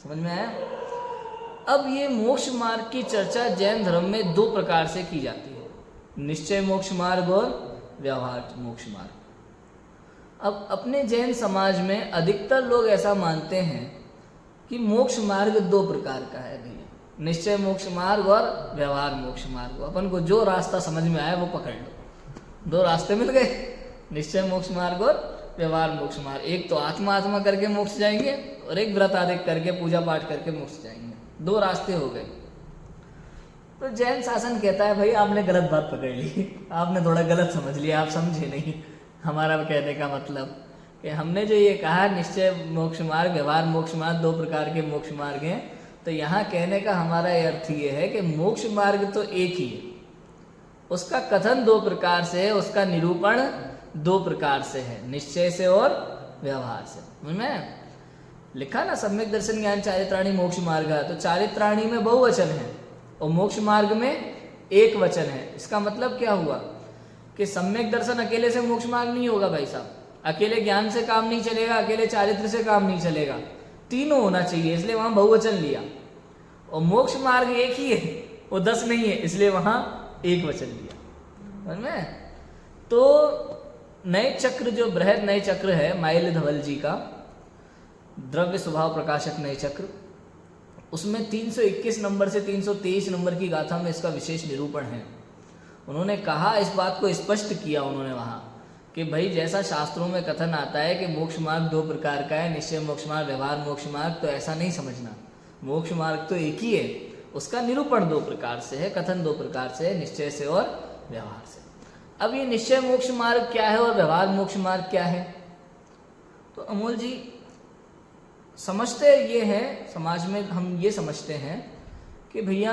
समझ में आया? अब ये मोक्ष मार्ग की चर्चा जैन धर्म में दो प्रकार से की जाती है, निश्चय मोक्ष मार्ग और व्यवहार मोक्ष मार्ग। अब अपने जैन समाज में अधिकतर लोग ऐसा मानते हैं कि मोक्ष मार्ग दो प्रकार का है भैया, निश्चय मोक्ष मार्ग और व्यवहार मोक्ष मार्ग। अपन को जो रास्ता समझ में आए वो पकड़ लो, दो रास्ते मिल गए, निश्चय मोक्ष मार्ग और व्यवहार मोक्ष मार्ग। एक तो आत्मा आत्मा करके मोक्ष जाएंगे और एक व्रत आदि करके पूजा पाठ करके मोक्ष जाएंगे, दो रास्ते हो गए। तो जैन शासन कहता है भाई आपने गलत बात पकड़ ली, आपने थोड़ा गलत समझ लिया, आप समझे नहीं हमारा कहने का मतलब कि हमने जो ये कहा निश्चय मोक्ष मार्ग व्यवहार मोक्ष मार्ग दो प्रकार के मोक्ष मार्ग हैं, तो यहाँ कहने का हमारा अर्थ ये है कि मोक्ष मार्ग तो एक ही है, उसका कथन दो प्रकार से है, उसका निरूपण दो प्रकार से है, निश्चय से और व्यवहार से। समझ में लिखा ना सम्यक दर्शन ज्ञान चारित्राणी मोक्ष मार्ग, तो चारित्राणी में बहुवचन है और मोक्ष मार्ग में एक वचन है। इसका मतलब क्या हुआ कि सम्यक दर्शन अकेले से मोक्ष मार्ग नहीं होगा भाई साहब, अकेले ज्ञान से काम नहीं चलेगा, अकेले चारित्र से काम नहीं चलेगा, तीनों होना चाहिए, इसलिए वहां बहुवचन लिया। और मोक्ष मार्ग एक ही है, वो 10 नहीं है, इसलिए वहां एक वचन लिया। समझ में? तो नए चक्र जो बृहद नए चक्र है माइल धवल जी का द्रव्य स्वभाव प्रकाशक नए चक्र, उसमें 321 नंबर से 323 नंबर की गाथा में इसका विशेष निरूपण है। उन्होंने कहा, इस बात को स्पष्ट किया उन्होंने वहां कि भाई जैसा शास्त्रों में कथन आता है कि मोक्ष मार्ग दो प्रकार का है, निश्चय मोक्ष मार्ग व्यवहार मोक्ष मार्ग, तो ऐसा नहीं समझना, मोक्ष मार्ग तो एक ही है, उसका निरूपण दो प्रकार से है, कथन दो प्रकार से है, निश्चय से और व्यवहार से। अब ये निश्चय मोक्ष मार्ग क्या है और व्यवहार मोक्ष मार्ग क्या है? तो अमोल जी समझते ये है, समाज में हम ये समझते हैं कि भैया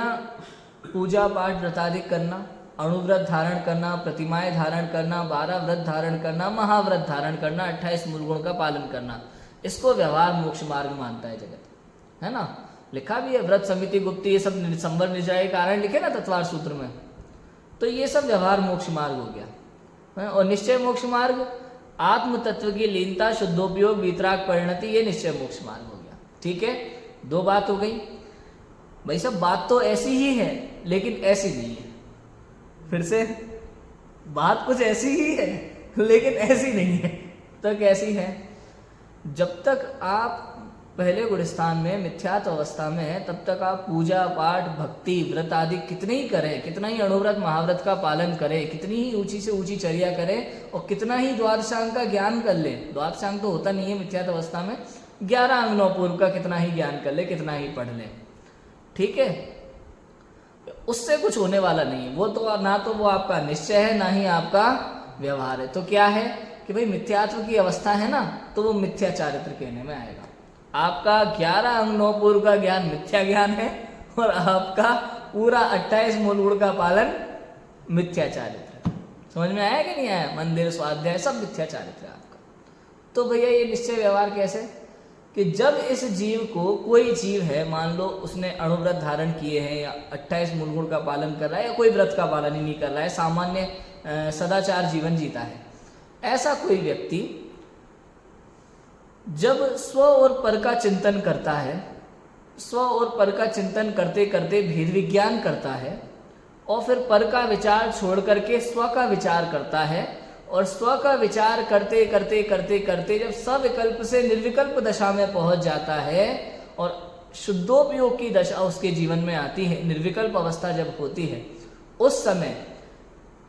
पूजा पाठ व्रतादिक करना, अणुव्रत धारण करना, प्रतिमाएं धारण करना, 12 व्रत धारण करना, महाव्रत धारण करना, 28 मूल गुण का पालन करना, इसको व्यवहार मोक्ष मार्ग मानता है जगत, है ना? लिखा भी है व्रत समिति गुप्ती, ये सब संवर निजाय कारण लिखे ना तत्वार सूत्र में, तो ये सब व्यवहार मोक्ष मार्ग हो गया। और निश्चय मोक्ष मार्ग आत्म तत्व की लीनता, शुद्धोपयोग, वितराग परिणति, ये निश्चय मोक्ष मार्ग हो गया। ठीक है, दो बात हो गई भाई। सब बात तो ऐसी ही है लेकिन ऐसी नहीं है, फिर से बात कुछ ऐसी ही है लेकिन ऐसी नहीं है। तो कैसी है? जब तक आप पहले गुणस्थान में मिथ्यात्व अवस्था में है तब तक आप पूजा पाठ भक्ति व्रत आदि कितने ही करें, कितना ही अणुव्रत महाव्रत का पालन करें, कितनी ही ऊंची से ऊंची चर्या करें और कितना ही द्वादशांग का ज्ञान कर ले, द्वादशांग तो होता नहीं है मिथ्यात्व अवस्था में, 11 अंग 9 पूर्व का कितना ही ज्ञान कर ले, कितना ही पढ़ ले, ठीक है, उससे कुछ होने वाला नहीं है। वो तो ना तो वो आपका निश्चय है ना ही आपका व्यवहार है। तो क्या है कि भाई मिथ्यात्व की अवस्था है ना, तो वो मिथ्या चारित्र कहने में आएगा। आपका 11 अंग 9 पूर्व का ज्ञान मिथ्या ज्ञान है और आपका पूरा 28 मूल गुण का पालन मिथ्या चारित्र। समझ में आया कि नहीं आया? मंदिर स्वाध्याय सब मिथ्या चारित्र है आपका। तो भैया ये निश्चय व्यवहार कैसे कि जब इस जीव को, कोई जीव है मान लो उसने अणुव्रत धारण किए हैं या 28 मूल गुण का पालन कर रहा है या कोई व्रत का पालन ही नहीं कर रहा है, सामान्य सदाचार जीवन जीता है, ऐसा कोई व्यक्ति जब स्व और पर का चिंतन करता है, स्व और पर का चिंतन करते करते भेद विज्ञान करता है और फिर पर का विचार छोड़ करके स्व का विचार करता है और स्व का विचार करते करते करते करते जब सविकल्प से निर्विकल्प दशा में पहुंच जाता है और शुद्धोपयोग की दशा उसके जीवन में आती है, निर्विकल्प अवस्था जब होती है, उस समय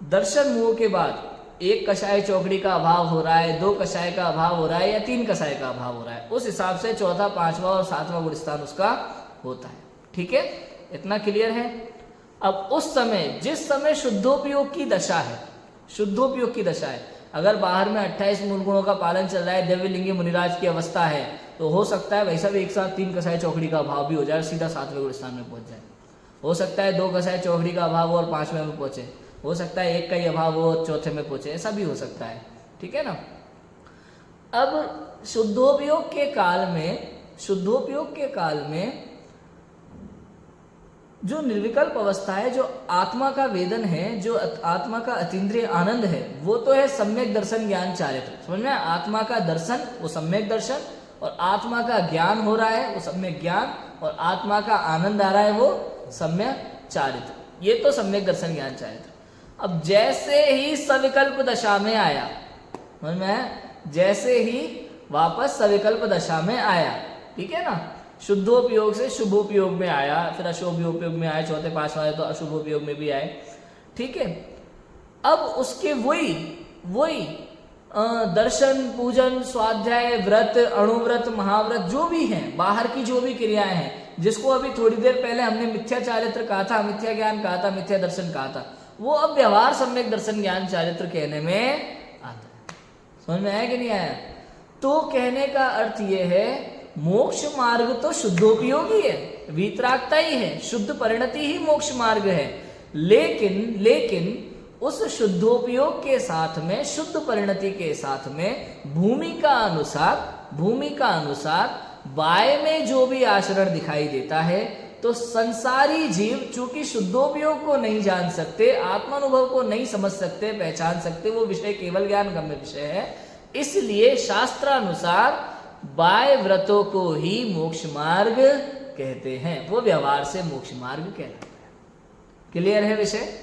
दर्शन मोह के बाद एक कषाय चौकड़ी का अभाव हो रहा है, 2 कषाय का अभाव हो रहा है या 3 कषाय का अभाव हो रहा है, उस हिसाब से चौथा, 5वां और 7वां गुणस्थान उसका होता है। ठीक है, इतना क्लियर है? अब उस समय, जिस समय शुद्धोपयोग की दशा है, शुद्धोपयोग की दशा है, अगर बाहर में 28 मूल गुणों का पालन चल रहा है, दिव्यलिंगी मुनिराज की अवस्था है, तो हो सकता है वैसा भी एक साथ 3 कषाय चौकड़ी का अभाव भी हो जाए, सीधा 7वें गुणस्थान में पहुंच जाए। हो सकता है 2 कषाय चौकड़ी का अभाव हो और 5वें में पहुंचे, हो सकता है 1 का ही अभाव हो और 4थे में पहुंचे, ऐसा भी हो सकता है। ठीक है ना? अब शुद्धोपयोग के काल में, शुद्धोपयोग के काल में जो निर्विकल्प अवस्था है, जो आत्मा का वेदन है, जो आत्मा का अतीन्द्रिय आनंद है, वो तो है सम्यक दर्शन ज्ञान चारित्र। समझ में? आत्मा का दर्शन वो सम्यक दर्शन और आत्मा का ज्ञान हो रहा है वो सम्यक ज्ञान, और आत्मा का आनंद आ रहा है वो सम्यक चारित्र। ये तो सम्यक दर्शन ज्ञान चारित्र। अब जैसे ही सविकल्प दशा में आया, समझ में आया, जैसे ही वापस सविकल्प दशा में आया, ठीक है ना, शुद्धोपयोग से शुभोपयोग में आया, फिर अशुभोपयोग में आया, चौथे पांचवा आए तो अशुभोपयोग में भी आए, ठीक है। अब उसके वही दर्शन, पूजन, स्वाध्याय, व्रत, अणुव्रत, महाव्रत जो भी हैं, बाहर की जो भी क्रियाएं हैं, जिसको अभी थोड़ी देर पहले हमने मिथ्या चारित्र कहा था, मिथ्या ज्ञान कहा था, मिथ्या दर्शन कहा था, वो अब व्यवहार सम्यक दर्शन ज्ञान चारित्र कहने में आता है। समझ में आया कि नहीं आया? तो कहने का अर्थ ये है, मोक्ष मार्ग तो शुद्धोपयोगी है, वीतरागता ही है, शुद्ध परिणति ही मोक्ष मार्ग है, लेकिन उस शुद्धोपयोग के साथ में, शुद्ध परिणति के साथ में भूमिका अनुसार बाय में जो भी आचरण दिखाई देता है, तो संसारी जीव चूंकि शुद्धोपयोग को नहीं जान सकते, आत्मानुभव को नहीं समझ सकते, पहचान सकते, वो विषय केवल ज्ञान गम्य विषय है, इसलिए शास्त्रानुसार बाय व्रतों को ही मोक्ष मार्ग कहते हैं, वो व्यवहार से मोक्ष मार्ग कहलाता है। क्लियर है विषय?